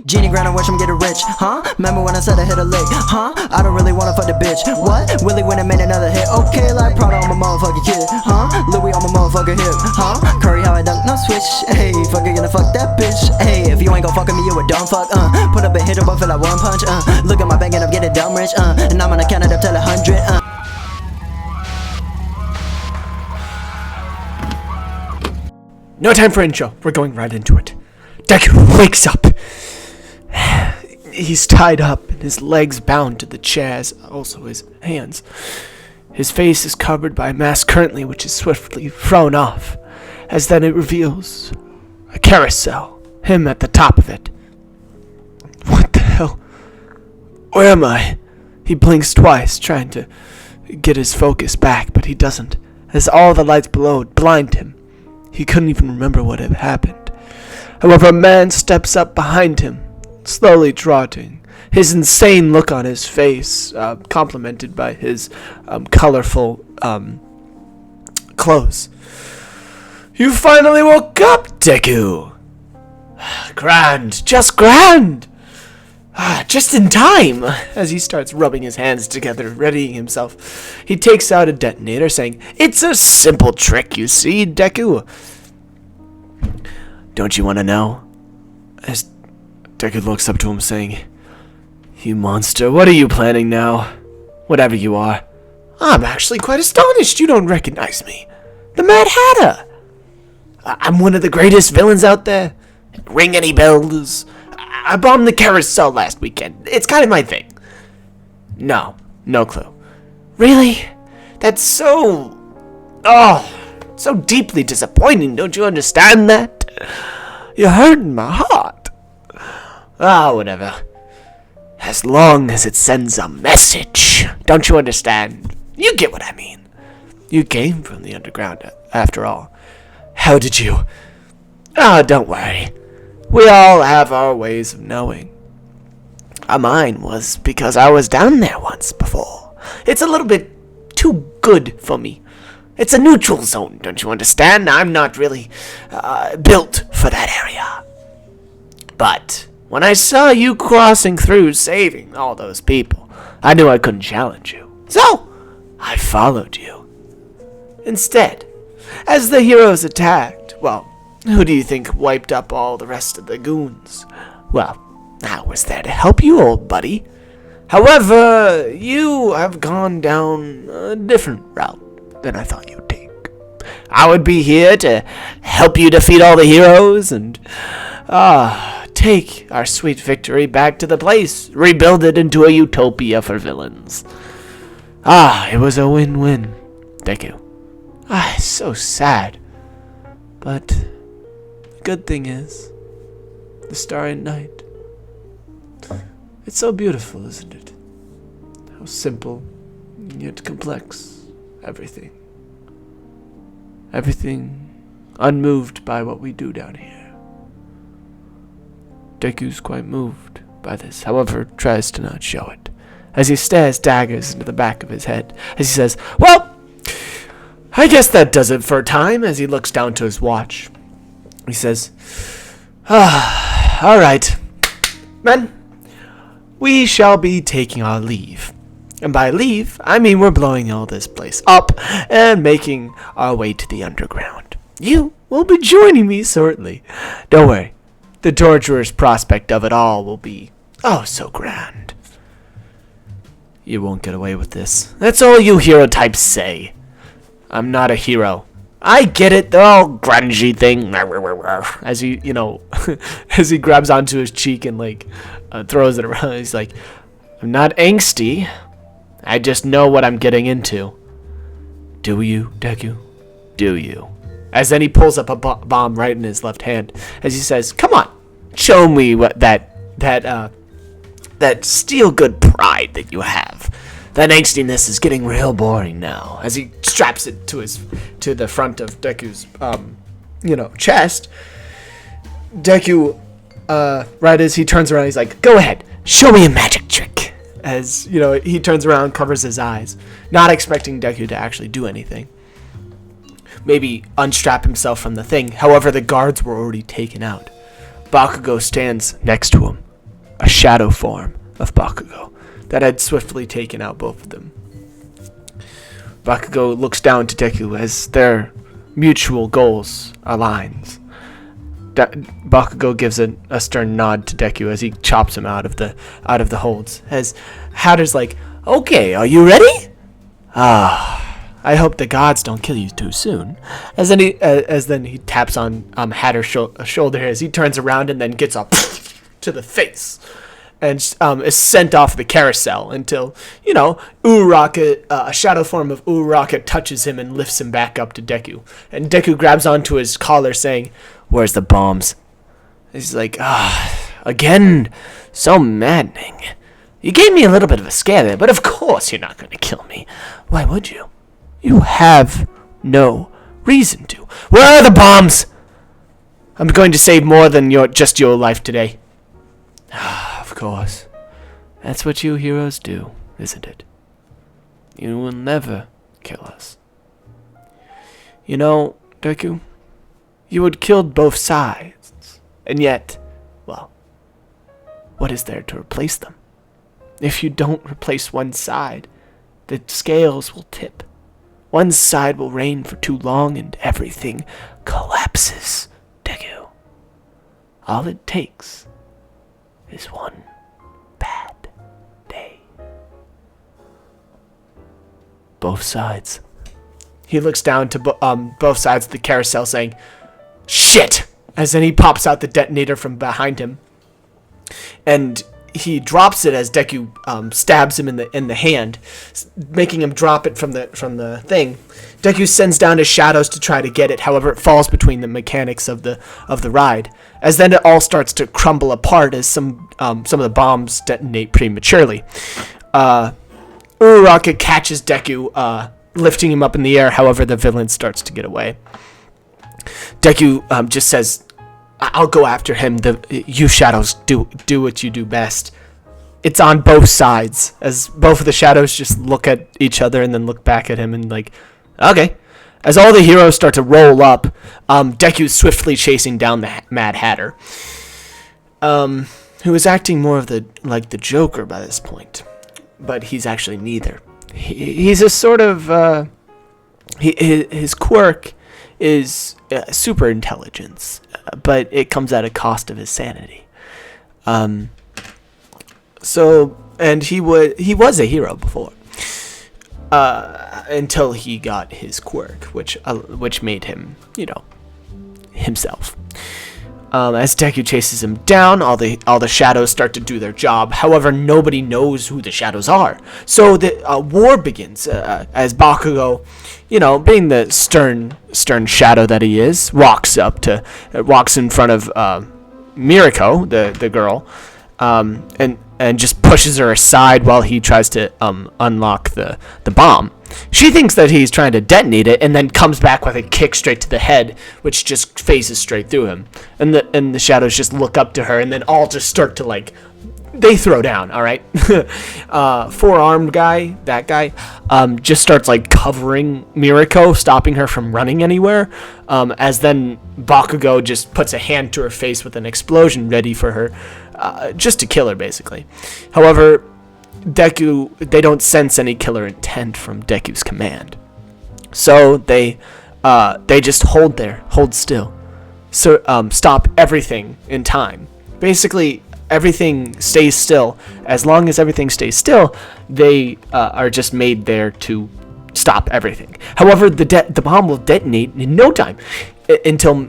Genie grind and watch him get rich, huh? Remember when I said I hit a lick, huh? I don't really wanna fuck the bitch, what? Willie went and made another hit, okay, like Prada on my motherfucking kid, huh? Louis on my motherfucking hip, huh? Curry how I dunk, no switch, hey, fucking gonna fuck that bitch, hey, if you ain't gon' fuck with me, you a dumb fuck, put up a hit but feel like one punch, look at my bank and I'm getting dumb rich, and I'm gonna count it up till 100, No time for intro. We're going right into it. Deku wakes up. He's tied up and his legs bound to the chairs, also his hands. His face is covered by a mask currently, which is swiftly thrown off, as then it reveals a carousel, him at the top of it. What the hell? Where am I? He blinks twice, trying to get his focus back, but he doesn't, as all the lights below blind him. He couldn't even remember what had happened. However, a man steps up behind him, slowly trotting, his insane look on his face, complemented by his colorful clothes. You finally woke up, Deku! Grand, just grand! Just in time! As he starts rubbing his hands together, readying himself, he takes out a detonator, saying, "It's a simple trick, you see, Deku." Don't you want to know? As Deku looks up to him, saying, "You monster, what are you planning now? Whatever you are." "I'm actually quite astonished you don't recognize me. The Mad Hatter. I'm one of the greatest villains out there. Ring any bells? I bombed the carousel last weekend. It's kind of my thing." No clue. Really? That's so deeply disappointing. Don't you understand that? You're hurting my heart. Whatever. As long as it sends a message. Don't you understand? You get what I mean. You came from the underground, after all. How did you? Don't worry. We all have our ways of knowing. Mine was because I was down there once before. It's a little bit too good for me. It's a neutral zone, don't you understand? I'm not really built for that area. But when I saw you crossing through, saving all those people, I knew I couldn't challenge you. So I followed you. Instead, as the heroes attacked, well, who do you think wiped up all the rest of the goons? Well, I was there to help you, old buddy. However, you have gone down a different route than I thought you'd take. I would be here to help you defeat all the heroes and, take our sweet victory back to the place, rebuild it into a utopia for villains. It was a win-win, Deku. It's so sad. But the good thing is, the starry night. It's so beautiful, isn't it? How simple, yet complex, everything. Everything unmoved by what we do down here. Deku's quite moved by this, however, tries to not show it, as he stares daggers into the back of his head, as he says, "Well, I guess that does it for a time," as he looks down to his watch. He says, all right, men, we shall be taking our leave. And by leave, I mean we're blowing all this place up and making our way to the underground. You will be joining me shortly. Don't worry, the torturous prospect of it all will be so grand. You won't get away with this. That's all you hero types say. I'm not a hero. I get it, the all grungy thing. As he, as he grabs onto his cheek and, throws it around. He's like, I'm not angsty. I just know what I'm getting into. Do you, Deku? Do you? As then he pulls up a bomb right in his left hand. As he says, come on, show me what that steel good pride that you have. That angstiness is getting real boring now. As he straps it to the front of Deku's, chest. Deku, right as he turns around, he's like, "Go ahead, show me a magic trick." As he turns around, covers his eyes, not expecting Deku to actually do anything. Maybe unstrap himself from the thing. However, the guards were already taken out. Bakugo stands next to him, a shadow form of Bakugo that had swiftly taken out both of them. Bakugo looks down to Deku as their mutual goals aligns. Bakugo gives a stern nod to Deku as he chops him out of the holds. As Hatter's like, "Okay, are you ready?" I hope the gods don't kill you too soon. As then he taps on Hatter's shoulder as he turns around and then gets up to the face, and is sent off the carousel until Uraraka, a shadow form of Uraraka, touches him and lifts him back up to Deku. And Deku grabs onto his collar, saying, "Where's the bombs?" He's like, again, so maddening. You gave me a little bit of a scare there, but of course you're not going to kill me. Why would you? You have no reason to. Where are the bombs? I'm going to save more than just your life today. Of course. That's what you heroes do, isn't it? You will never kill us. You know, Deku, you had killed both sides, and yet, well, what is there to replace them? If you don't replace one side, the scales will tip. One side will reign for too long and everything collapses, Deku. All it takes is one bad day. Both sides. He looks down to both sides of the carousel, saying, "Shit!" As then he pops out the detonator from behind him, and he drops it as Deku stabs him in the hand, making him drop it from the thing. Deku sends down his shadows to try to get it. However, it falls between the mechanics of the ride. As then it all starts to crumble apart as some of the bombs detonate prematurely. Uraraka catches Deku, lifting him up in the air. However, the villain starts to get away. Deku just says, "I'll go after him. You shadows do what you do best." It's on both sides, as both of the shadows just look at each other and then look back at him and like, okay. As all the heroes start to roll up, Deku's swiftly chasing down the Mad Hatter, who is acting more of the Joker by this point, but he's actually neither. He's a sort of his quirk is super intelligence, but it comes at a cost of his sanity. And he was a hero before, until he got his quirk, which made him, himself. As Deku chases him down, all the shadows start to do their job. However, nobody knows who the shadows are. So the war begins as Bakugo, being the stern shadow that he is, walks in front of Miriko, the girl, and just pushes her aside while he tries to unlock the bomb. She thinks that he's trying to detonate it, and then comes back with a kick straight to the head, which just phases straight through him. And the shadows just look up to her, and then all just start to they throw down. All right, four-armed guy, that guy, just starts covering Miriko, stopping her from running anywhere. As then Bakugo just puts a hand to her face with an explosion ready for her, just to kill her basically. However, Deku, they don't sense any killer intent from Deku's command, so they just hold still, so stop everything in time. Basically, everything stays still. As long as everything stays still, they are just made there to stop everything. However, the bomb will detonate in no time until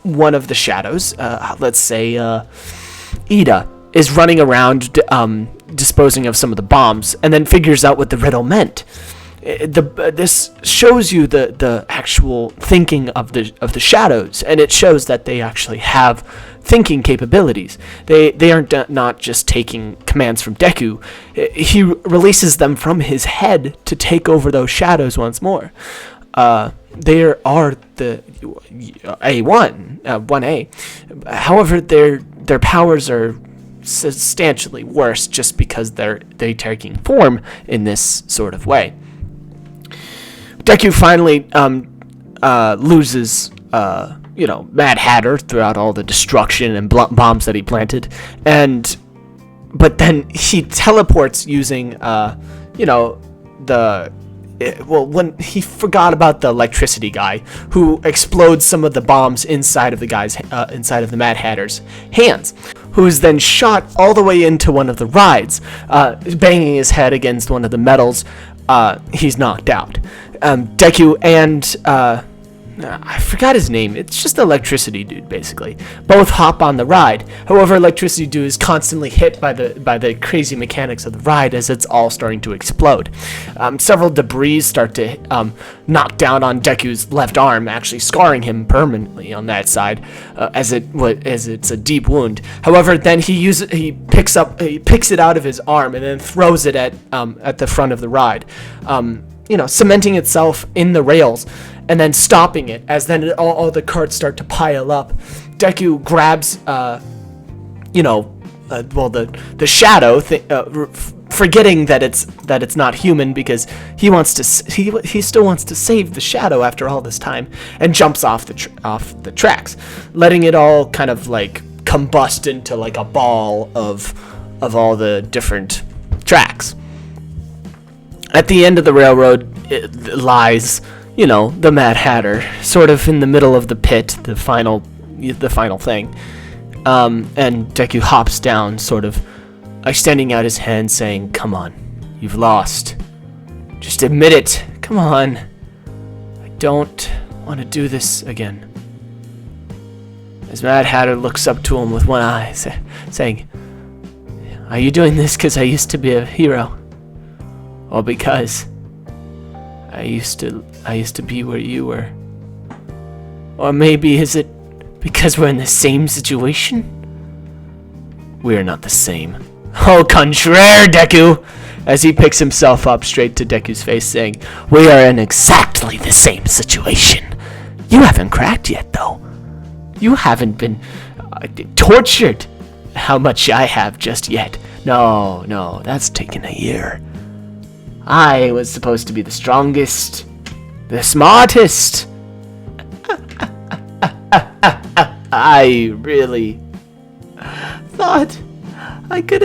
one of the shadows, let's say Ida, is running around disposing of some of the bombs, and then figures out what the riddle meant. This shows you the actual thinking of the shadows, and it shows that they actually have thinking capabilities. They aren't not just taking commands from Deku. He releases them from his head to take over those shadows once more. They are the A1A. However, their powers are substantially worse just because they're taking form in this sort of way. Deku finally loses Mad Hatter throughout all the destruction and bombs that he planted, and but then he teleports using, when he forgot about the electricity guy who explodes some of the bombs inside of the Mad Hatter's hands, who is then shot all the way into one of the rides, banging his head against one of the metals. He's knocked out. Deku and I forgot his name. It's just the electricity dude, basically. Both hop on the ride. However, electricity dude is constantly hit by the crazy mechanics of the ride as it's all starting to explode. Several debris start to knock down on Deku's left arm, actually scarring him permanently on that side, as it's a deep wound. However, then he picks it out of his arm and then throws it at the front of the ride, cementing itself in the rails, and then stopping it as then all the carts start to pile up. Deku grabs, the shadow, forgetting that it's not human because he still wants to save the shadow after all this time, and jumps off the tracks, letting it all kind of like combust into like a ball of all the different tracks. At the end of the railroad lies, the Mad Hatter, sort of in the middle of the pit, the final thing. And Deku hops down, sort of extending out his hand, saying, "Come on, you've lost. Just admit it. Come on. I don't want to do this again." As Mad Hatter looks up to him with one eye, saying, "Are you doing this because I used to be a hero? Or because I used to be where you were? Or maybe is it because we're in the same situation?" "We're not the same." "Au contraire, Deku!" As he picks himself up straight to Deku's face, saying, "We are in exactly the same situation. You haven't cracked yet, though. You haven't been tortured how much I have just yet. No, that's taken a year. I was supposed to be the strongest, the smartest. I really thought I could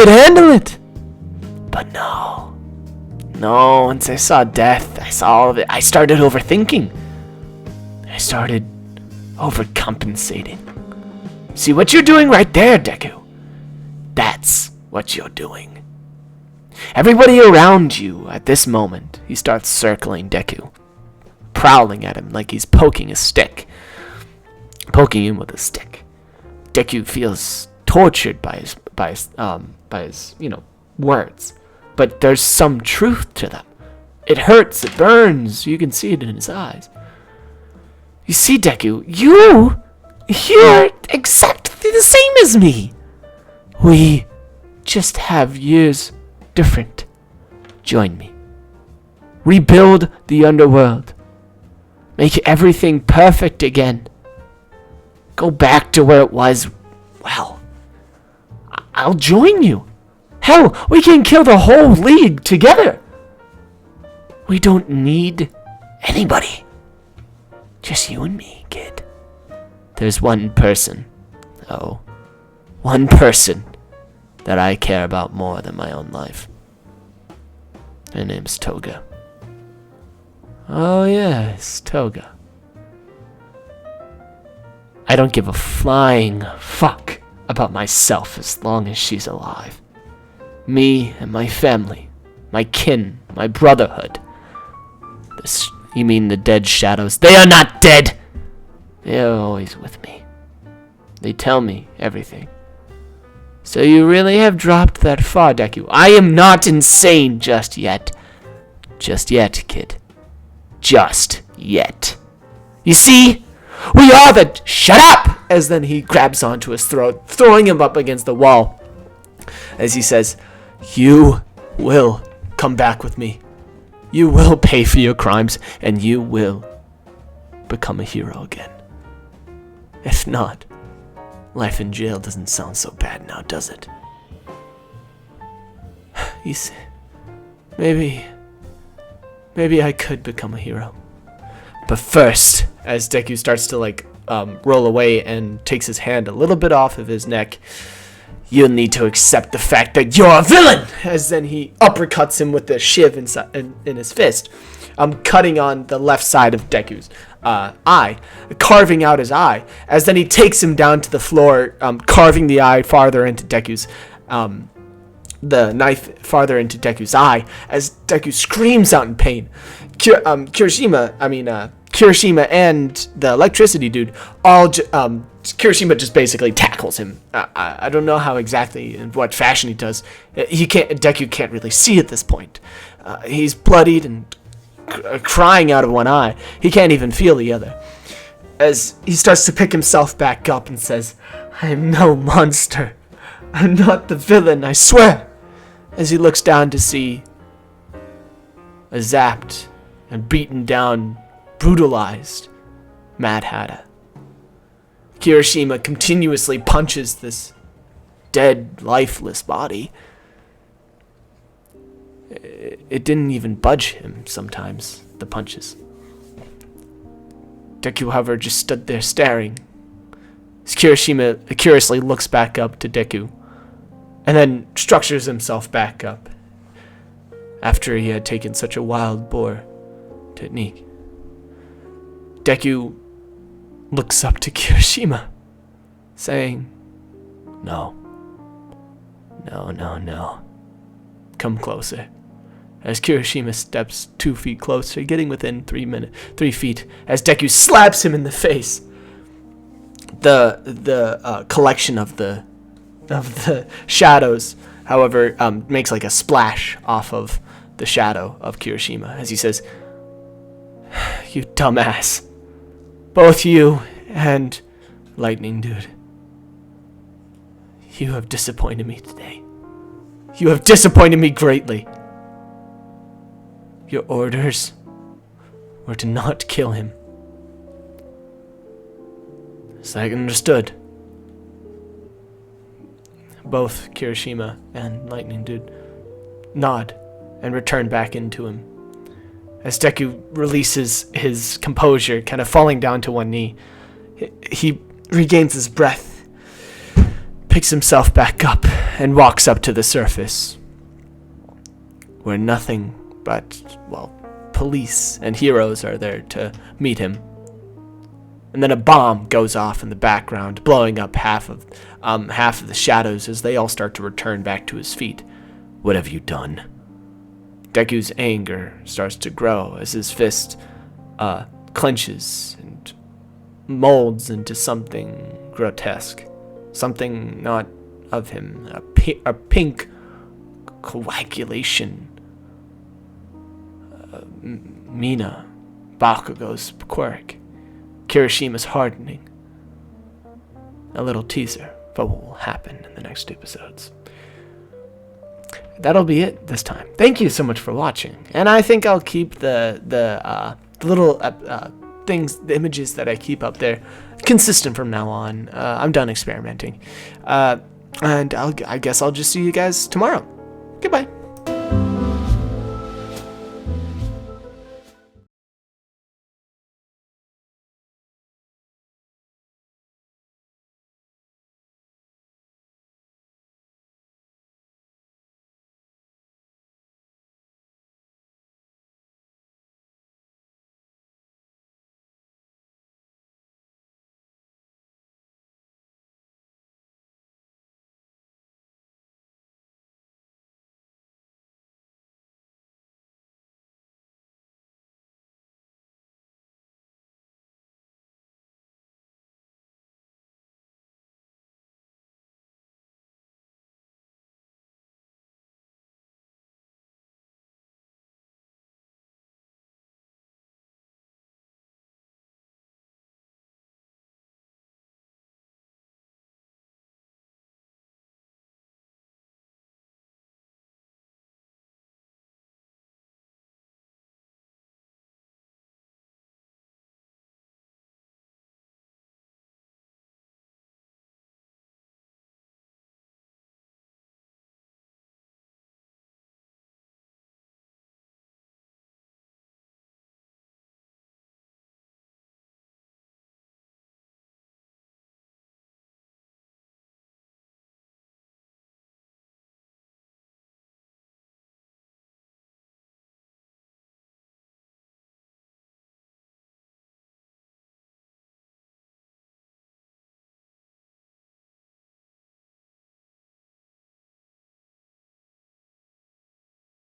handle it. But no, once I saw death, I saw all of it, I started overthinking. I started overcompensating. See what you're doing right there, Deku? That's what you're doing. Everybody around you at this moment," he starts circling Deku, prowling at him like he's poking him with a stick. Deku feels tortured by his words, but there's some truth to them. It hurts, it burns, you can see it in his eyes. "You see, Deku, you're exactly the same as me. We just have years different. Join me. Rebuild the underworld. Make everything perfect again. Go back to where it was. Well, I'll join you. Hell, we can kill the whole league together. We don't need anybody. Just you and me, kid. There's one person that I care about more than my own life. Her name's Toga." "Oh yes, Toga. I don't give a flying fuck about myself as long as she's alive. Me and my family, my kin, my brotherhood. You mean the dead shadows? They are not dead! They are always with me. They tell me everything. So you really have dropped that far, Deku. I am not insane just yet. Just yet, kid. Just yet. You see? We are the... Shut up! As then he grabs onto his throat, throwing him up against the wall. As he says, "You will come back with me. You will pay for your crimes, and you will become a hero again. If not, life in jail doesn't sound so bad now, does it? You see, maybe I could become a hero. But first," as Deku starts to roll away and takes his hand a little bit off of his neck, you'll need to accept the fact that you're a villain. As then he uppercuts him with the shiv in his fist, cutting on the left side of Deku's eye, carving out his eye. As then he takes him down to the floor, carving the eye farther into Deku's, the knife farther into Deku's eye. As Deku screams out in pain, Kirishima and the electricity dude all. Kirishima just basically tackles him. I don't know how exactly in what fashion he does. Deku can't really see at this point. He's bloodied and crying out of one eye. He can't even feel the other. As he starts to pick himself back up and says, "I am no monster. I'm not the villain, I swear." As he looks down to see a zapped and beaten down, brutalized Mad Hatter. Kirishima continuously punches this dead, lifeless body. It didn't even budge him sometimes, the punches. Deku, however, just stood there staring. As Kirishima curiously looks back up to Deku, and then structures himself back up after he had taken such a wild boar technique. Deku looks up to Kirishima, saying, "No. No, no, no. Come closer." As Kirishima steps 2 feet closer, getting within 3 feet, as Deku slaps him in the face. The collection of the shadows, however, makes like a splash off of the shadow of Kirishima as he says, "You dumbass. Both you and Lightning Dude. You have disappointed me today. You have disappointed me greatly. Your orders were to not kill him. As I understood." Both Kirishima and Lightning Dude nod and return back into him. As Deku releases his composure, kind of falling down to one knee, he regains his breath, picks himself back up, and walks up to the surface, where nothing but, police and heroes are there to meet him. And then a bomb goes off in the background, blowing up half of the shadows as they all start to return back to his feet. "What have you done?" Deku's anger starts to grow as his fist clenches and molds into something grotesque, something not of him, a pink coagulation. Mina, Bakugo's quirk, Kirishima's hardening. A little teaser for what will happen in the next episodes. That'll be it this time. Thank you so much for watching, and I think I'll keep the little things, the images that I keep up there, consistent from now on. I'm done experimenting, and I guess I'll just see you guys tomorrow. Goodbye.